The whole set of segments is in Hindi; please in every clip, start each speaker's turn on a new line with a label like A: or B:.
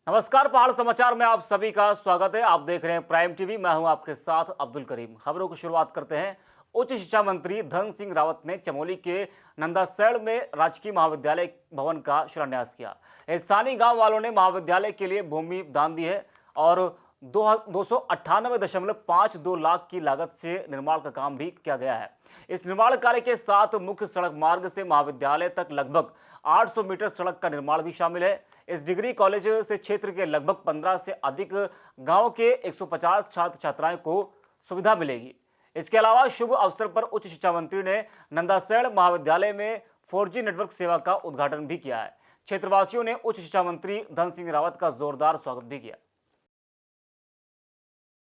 A: नमस्कार, पहाड़ समाचार में आप सभी का स्वागत है। आप देख रहे हैं प्राइम टीवी। मैं हूं आपके साथ अब्दुल करीम। खबरों की शुरुआत करते हैं। उच्च शिक्षा मंत्री धन सिंह रावत ने चमोली के नंदासैड़ में राजकीय महाविद्यालय भवन का शिलान्यास किया। स्थानीय गांव वालों ने महाविद्यालय के लिए भूमि दान दी है और 298.52 लाख की लागत से निर्माण का काम भी किया गया है। इस निर्माण कार्य के साथ मुख्य सड़क मार्ग से महाविद्यालय तक लगभग 800 मीटर सड़क का निर्माण भी शामिल है। इस डिग्री कॉलेज से क्षेत्र के लगभग 15 से अधिक गांवों के 150 छात्र छात्राओं को सुविधा मिलेगी। इसके अलावा शुभ अवसर पर उच्च शिक्षा मंत्री ने नंदासैड़ महाविद्यालय में 4G नेटवर्क सेवा का उद्घाटन भी किया है। क्षेत्रवासियों ने उच्च शिक्षा मंत्री धन सिंह रावत का जोरदार स्वागत भी किया।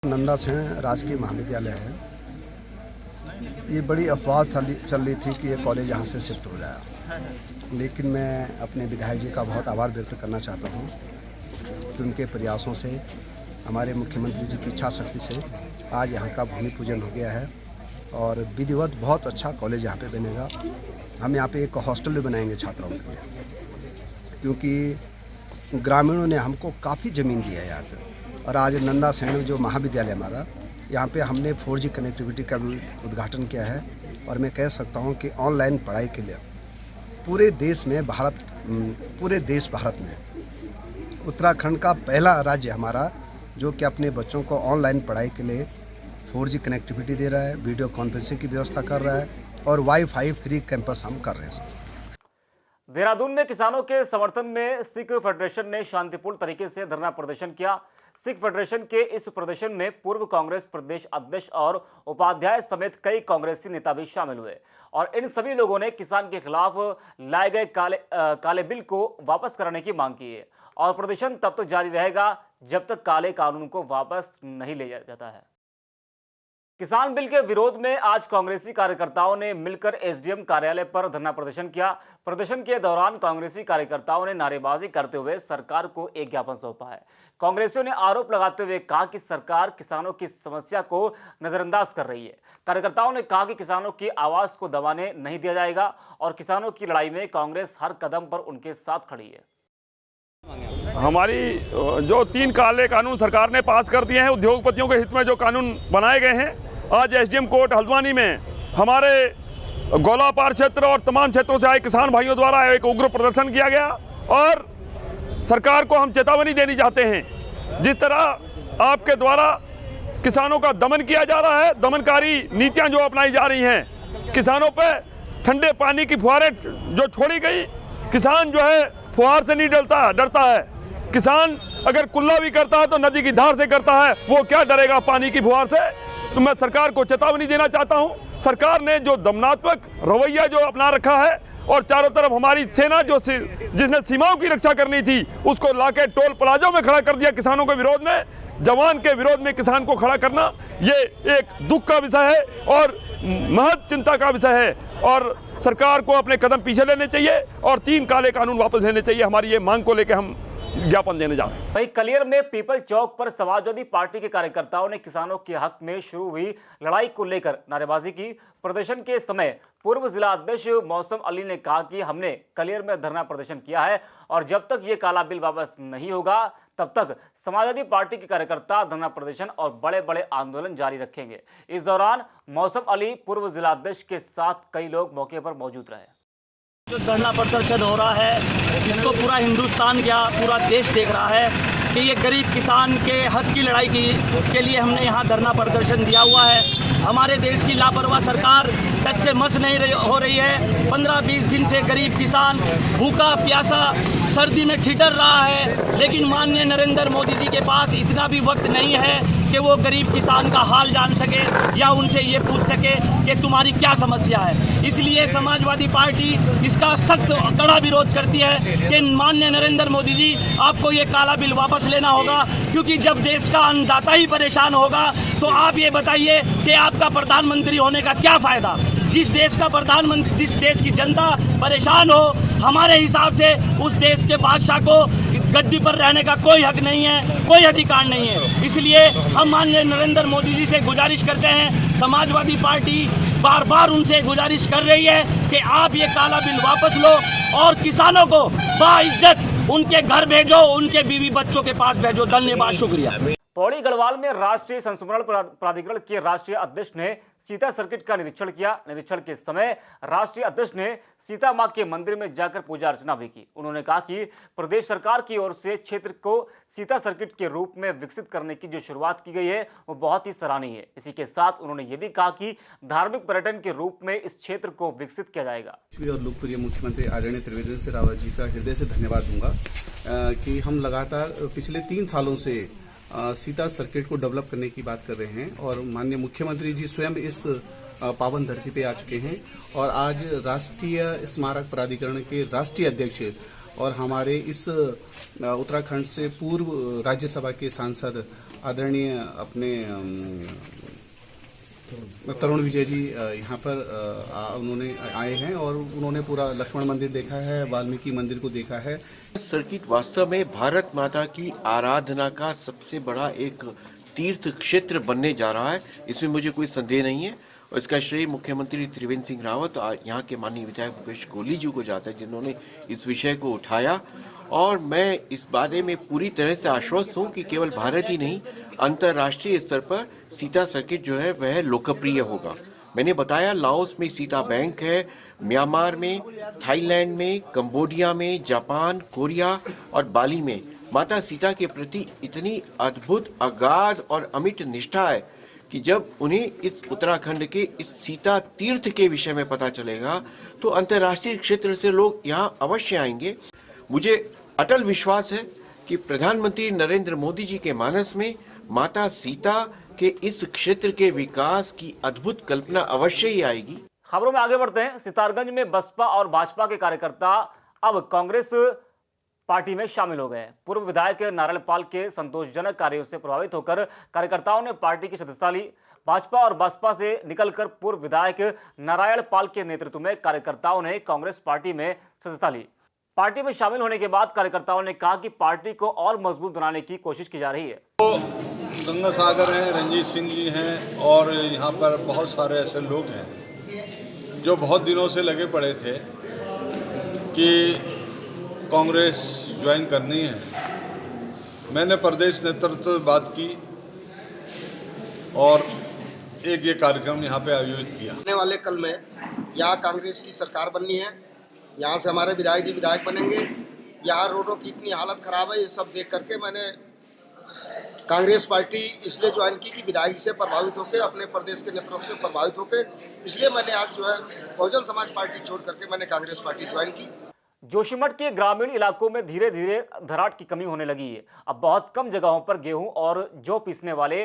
B: नंदासैड़ राजकीय महाविद्यालय है। ये बड़ी अफवाह चल रही थी कि ये कॉलेज यहाँ से शिफ्ट हो जाएगा, लेकिन मैं अपने विधायक जी का बहुत आभार व्यक्त करना चाहता हूँ कि उनके प्रयासों से, हमारे मुख्यमंत्री जी की इच्छा शक्ति से आज यहाँ का भूमि पूजन हो गया है और विधिवत बहुत अच्छा कॉलेज यहाँ पे बनेगा। हम यहाँ पे एक हॉस्टल भी बनाएंगे छात्राओं के लिए, क्योंकि ग्रामीणों ने हमको काफ़ी ज़मीन दी है यहाँ पे। और आज नंदासैड़ जो महाविद्यालय हमारा, यहाँ पे हमने 4G कनेक्टिविटी का भी उद्घाटन किया है। और मैं कह सकता हूँ कि ऑनलाइन पढ़ाई के लिए पूरे देश भारत में उत्तराखंड का पहला राज्य हमारा जो कि अपने बच्चों को ऑनलाइन पढ़ाई के लिए 4G कनेक्टिविटी दे रहा है, वीडियो कॉन्फ्रेंसिंग की व्यवस्था कर रहा है और वाईफाई फ्री कैंपस हम कर रहे हैं।
A: देहरादून में किसानों के समर्थन में सिख फेडरेशन ने शांतिपूर्ण तरीके से धरना प्रदर्शन किया। सिख फेडरेशन के इस प्रदर्शन में पूर्व कांग्रेस प्रदेश अध्यक्ष और उपाध्याय समेत कई कांग्रेसी नेता भी शामिल हुए और इन सभी लोगों ने किसान के खिलाफ लाए गए काले बिल को वापस कराने की मांग की है और प्रदर्शन तब तक जारी रहेगा जब तक काले कानून को वापस नहीं ले जाता है। किसान बिल के विरोध में आज कांग्रेसी कार्यकर्ताओं ने मिलकर एसडीएम कार्यालय पर धरना प्रदर्शन किया। प्रदर्शन के दौरान कांग्रेसी कार्यकर्ताओं ने नारेबाजी करते हुए सरकार को एक ज्ञापन सौंपा है। कांग्रेसियों ने आरोप लगाते हुए कहा कि सरकार किसानों की समस्या को नजरअंदाज कर रही है। कार्यकर्ताओं ने कहा कि किसानों की आवाज को दबाने नहीं दिया जाएगा और किसानों की लड़ाई में कांग्रेस हर कदम पर उनके साथ खड़ी है।
C: हमारी जो 3 काले कानून सरकार ने पास कर दिए हैं, उद्योगपतियों के हित में जो कानून बनाए गए हैं, आज एसडीएम कोर्ट हल्द्वानी में हमारे गोलापार क्षेत्र और तमाम क्षेत्रों से आए किसान भाइयों द्वारा एक उग्र प्रदर्शन किया गया और सरकार को हम चेतावनी देनी चाहते हैं। जिस तरह आपके द्वारा किसानों का दमन किया जा रहा है, दमनकारी नीतियां जो अपनाई जा रही हैं, किसानों पे ठंडे पानी की फुहारें जो छोड़ी गई, किसान जो है फुहार से नहीं डरता है। किसान अगर कुल्ला भी करता है तो नदी की धार से करता है, वो क्या डरेगा पानी की फुहार से। तो मैं सरकार को चेतावनी देना चाहता हूं। सरकार ने जो दमनात्मक रवैया जो अपना रखा है और चारों तरफ हमारी सेना जिसने सीमाओं की रक्षा करनी थी उसको लाके टोल प्लाजों में खड़ा कर दिया किसानों के विरोध में। जवान के विरोध में किसान को खड़ा करना ये एक दुख का विषय है और महत चिंता का विषय है और सरकार को अपने कदम पीछे लेने चाहिए और 3 काले कानून वापस लेने चाहिए। हमारी ये मांग को लेकर हम ज्ञापन देने जा रहे हैं।
A: वहीं कलियर में पीपल चौक पर समाजवादी पार्टी के कार्यकर्ताओं ने किसानों के हक में शुरू हुई लड़ाई को लेकर नारेबाजी की। प्रदर्शन के समय पूर्व जिला अध्यक्ष मौसम अली ने कहा कि हमने कलियर में धरना प्रदर्शन किया है और जब तक ये काला बिल वापस नहीं होगा तब तक समाजवादी पार्टी के कार्यकर्ता धरना प्रदर्शन और बड़े बड़े आंदोलन जारी रखेंगे। इस दौरान मौसम अली, पूर्व जिला अध्यक्ष के साथ कई लोग मौके पर मौजूद रहे।
D: जो धरना प्रदर्शन हो रहा है इसको पूरा हिंदुस्तान क्या पूरा देश देख रहा है कि ये गरीब किसान के हक की लड़ाई के लिए हमने यहाँ धरना प्रदर्शन दिया हुआ है। हमारे देश की लापरवाह सरकार टस से मस नहीं हो रही है। 15-20 दिन से गरीब किसान भूखा प्यासा सर्दी में ठिठुर रहा है, लेकिन माननीय नरेंद्र मोदी जी के पास इतना भी वक्त नहीं है कि वो गरीब किसान का हाल जान सके या उनसे ये पूछ सके कि तुम्हारी क्या समस्या है। इसलिए समाजवादी पार्टी इसका सख्त कड़ा विरोध करती है कि माननीय नरेंद्र मोदी जी आपको ये काला बिल वापस लेना होगा, क्योंकि जब देश का अन्नदाता ही परेशान होगा तो आप ये बताइए कि आपका प्रधानमंत्री होने का क्या फायदा। जिस देश का प्रधानमंत्री, जिस देश की जनता परेशान हो, हमारे हिसाब से उस देश के बादशाह को गद्दी पर रहने का कोई हक नहीं है, कोई अधिकार नहीं है। इसलिए हम माननीय नरेंद्र मोदी जी से गुजारिश करते हैं, समाजवादी पार्टी बार बार उनसे गुजारिश कर रही है कि आप ये काला बिल वापस लो और किसानों को बाइज्जत उनके घर भेजो, उनके बीवी बच्चों के पास भेजो। धन्यवाद, शुक्रिया।
A: पौड़ी गढ़वाल में राष्ट्रीय संस्मरण प्राधिकरण के राष्ट्रीय अध्यक्ष ने सीता सर्किट का निरीक्षण किया। निरीक्षण के समय राष्ट्रीय अध्यक्ष ने सीता मां के मंदिर में जाकर पूजा अर्चना भी की। उन्होंने कहा कि प्रदेश सरकार की ओर से क्षेत्र को सीता सर्किट के रूप में विकसित करने की जो शुरुआत की गई है वो बहुत ही सराहनीय है। इसी के साथ उन्होंने ये भी कहा कि धार्मिक पर्यटन के रूप में इस क्षेत्र को विकसित किया जाएगा।
E: और लोकप्रिय मुख्यमंत्री आदरणीय त्रिवेंद्र सिंह रावत जी का हृदय से धन्यवाद दूंगा कि हम लगातार पिछले 3 सालों से सीता सर्किट को डेवलप करने की बात कर रहे हैं और माननीय मुख्यमंत्री जी स्वयं इस पावन धरती पे आ चुके हैं और आज राष्ट्रीय स्मारक प्राधिकरण के राष्ट्रीय अध्यक्ष और हमारे इस उत्तराखंड से पूर्व राज्यसभा के सांसद आदरणीय अपने तरुण विजय जी यहाँ पर उन्होंने आए हैं और उन्होंने पूरा लक्ष्मण मंदिर देखा है, वाल्मीकि मंदिर को देखा है।
F: सर्किट वास्तव में भारत माता की आराधना का सबसे बड़ा एक तीर्थ क्षेत्र बनने जा रहा है, इसमें मुझे कोई संदेह नहीं है। और इसका श्रेय मुख्यमंत्री त्रिवेंद्र सिंह रावत यहाँ के माननीय विधायक मुकेश गोली जी को जाता है, जिन्होंने इस विषय को उठाया। और मैं इस बारे में पूरी तरह से आश्वस्त हूँ कि केवल भारत ही नहीं, अंतर्राष्ट्रीय स्तर पर सीता सर्किट जो है वह लोकप्रिय होगा। मैंने बताया लाओस में सीता बैंक है, म्यांमार में, थाईलैंड में, कंबोडिया में, जापान, कोरिया और बाली में माता सीता के प्रति इतनी अद्भुत, अगाध और अमिट निष्ठा है कि जब उन्हें इस उत्तराखंड के इस सीता तीर्थ के विषय में पता चलेगा तो अंतर्राष्ट्रीय क्षेत्र से लोग यहाँ अवश्य आएंगे। मुझे अटल विश्वास है कि प्रधानमंत्री नरेंद्र मोदी जी के मानस में माता सीता के इस क्षेत्र के विकास की अद्भुत कल्पना अवश्य ही आएगी।
A: खबरों में आगे बढ़ते हैं। सितारगंज में बसपा और भाजपा के कार्यकर्ता अब कांग्रेस पार्टी में शामिल हो गए। पूर्व विधायक नारायण पाल के संतोषजनक कार्यों से प्रभावित होकर कार्यकर्ताओं ने पार्टी की सदस्यता ली। भाजपा और बसपा से निकलकर पूर्व विधायक नारायण पाल के नेतृत्व में कार्यकर्ताओं ने कांग्रेस पार्टी में सदस्यता ली। पार्टी में शामिल होने के बाद कार्यकर्ताओं ने कहा कि पार्टी को और मजबूत बनाने की कोशिश की जा रही है।
G: तो गंगा सागर हैं, रंजीत सिंह जी हैं और यहाँ पर बहुत सारे ऐसे लोग हैं जो बहुत दिनों से लगे पड़े थे कि कांग्रेस ज्वाइन करनी है। मैंने प्रदेश नेतृत्व से बात की और एक ये कार्यक्रम यहाँ पे आयोजित किया।
B: आने वाले कल में यहाँ कांग्रेस की सरकार बननी है, यहाँ से हमारे विधायक जी विधायक बनेंगे। यहाँ रोडों की इतनी हालत ख़राब है, ये सब देख करके मैंने कांग्रेस पार्टी इसलिए ज्वाइन की कि विधायक जी से प्रभावित होकर, अपने प्रदेश के नेतृत्व से प्रभावित होकर, इसलिए मैंने आज जो है बहुजन समाज पार्टी छोड़ करके मैंने कांग्रेस पार्टी ज्वाइन की।
A: जोशीमठ के ग्रामीण इलाकों में धीरे धीरे घराट की कमी होने लगी है। अब बहुत कम जगहों पर गेहूं और जौ पीसने वाले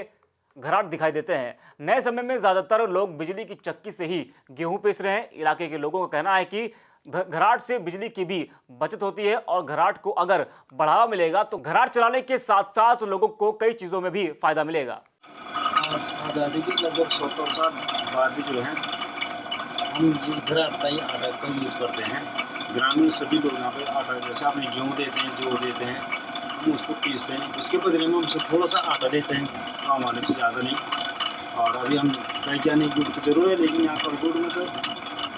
A: घराट दिखाई देते हैं। नए समय में ज्यादातर लोग बिजली की चक्की से ही गेहूं पीस रहे हैं। इलाके के लोगों का कहना है कि घराट से बिजली की भी बचत होती है और घराट को अगर बढ़ावा मिलेगा तो घराट चलाने के साथ साथ लोगों को कई चीज़ों में भी फायदा मिलेगा।
H: आज़ादी के लगभग 70 साल बाद जो है हम घराट का ही आटा का यूज़ करते हैं। ग्रामीण सभी लोग यहाँ पर आटा जैसे अपने गेहूँ देते हैं, जौ देते हैं, हम उसको पीसते हैं, उसके बदले में हमसे थोड़ा सा आटा देते हैं, आम वाले से ज़्यादा नहीं। और अभी हम कहीं क्या नहीं, गुड़ तो जरूर है लेकिन यहाँ पर गुड़ में तो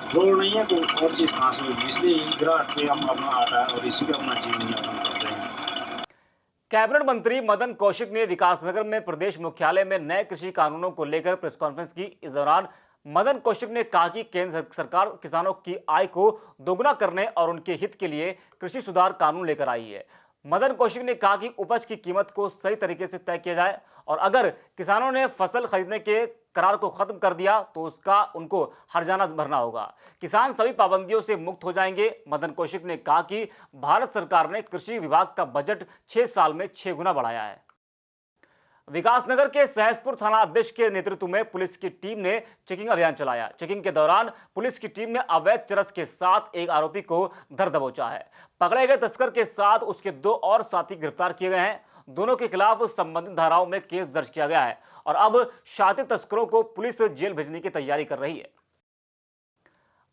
H: गुड़ नहीं है तो और चीज़ कहाँ से होगी, इसलिए घराट पे हम अपना आटा और इसी पे अपना जीवन यापन करते हैं।
A: कैबिनेट मंत्री मदन कौशिक ने विकासनगर में प्रदेश मुख्यालय में नए कृषि कानूनों को लेकर प्रेस कॉन्फ्रेंस की। इस दौरान मदन कौशिक ने कहा कि केंद्र सरकार किसानों की आय को दोगुना करने और उनके हित के लिए कृषि सुधार कानून लेकर आई है। मदन कौशिक ने कहा कि उपज की कीमत को सही तरीके से तय किया जाए और अगर किसानों ने फसल खरीदने के करार को खत्म कर दिया तो उसका उनको हर्जाना भरना होगा। किसान सभी पाबंदियों से मुक्त हो जाएंगे। मदन कौशिक ने कहा कि भारत सरकार ने कृषि विभाग का बजट 6 साल में 6 गुना बढ़ाया है। विकासनगर के सहसपुर थाना अध्यक्ष के नेतृत्व में पुलिस की टीम ने चेकिंग अभियान चलाया। चेकिंग के दौरान पुलिस की टीम ने अवैध चरस के साथ एक आरोपी को धर दबोचा है। पकड़े गए तस्कर के साथ उसके 2 और साथी गिरफ्तार किए गए हैं। दोनों के खिलाफ संबंधित धाराओं में केस दर्ज किया गया है और अब शातिर तस्करों को पुलिस जेल भेजने की तैयारी कर रही है।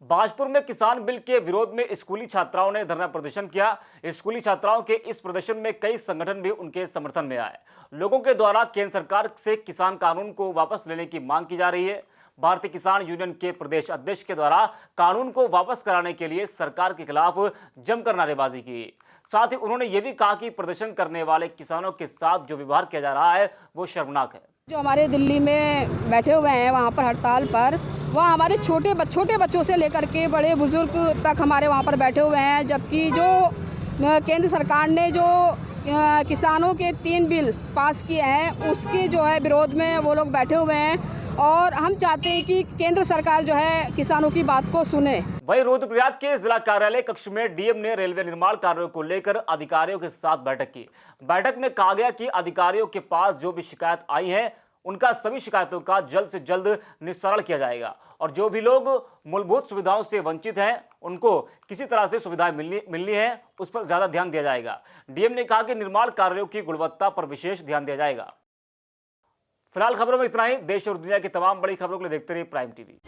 A: बाजपुर में किसान बिल के विरोध में स्कूली छात्राओं ने धरना प्रदर्शन किया। स्कूली छात्राओं के इस प्रदर्शन में कई संगठन भी उनके समर्थन में आए। लोगों के द्वारा केंद्र सरकार से किसान कानून को वापस लेने की मांग की जा रही है। भारतीय किसान यूनियन के प्रदेश अध्यक्ष के द्वारा कानून को वापस कराने के लिए सरकार के खिलाफ जमकर नारेबाजी की। साथ ही उन्होंने ये भी कहा कि प्रदर्शन करने वाले किसानों के साथ जो व्यवहार किया जा रहा है वो शर्मनाक है।
I: जो हमारे दिल्ली में बैठे हुए हैं वहाँ पर हड़ताल पर, वहाँ हमारे छोटे बच्चों से लेकर के बड़े बुजुर्ग तक हमारे वहाँ पर बैठे हुए हैं, जबकि जो केंद्र सरकार ने जो किसानों के 3 बिल पास किए हैं उसके जो है विरोध में वो लोग बैठे हुए हैं और हम चाहते हैं कि केंद्र सरकार जो है किसानों की बात को सुने।
A: वहीं रुद्रप्रयाग के जिला कार्यालय कक्ष में डीएम ने रेलवे निर्माण कार्यों को लेकर अधिकारियों के साथ बैठक की। बैठक में कहा गया कि अधिकारियों के पास जो भी शिकायत आई है उनका सभी शिकायतों का जल्द से जल्द निस्तारण किया जाएगा और जो भी लोग मूलभूत सुविधाओं से वंचित हैं उनको किसी तरह से सुविधाएं मिलनी है उस पर ज्यादा ध्यान दिया जाएगा। डीएम ने कहा कि निर्माण कार्यों की गुणवत्ता पर विशेष ध्यान दिया जाएगा। फिलहाल खबरों में इतना ही। देश और दुनिया की तमाम बड़ी खबरों के लिए देखते रहिए प्राइम टीवी।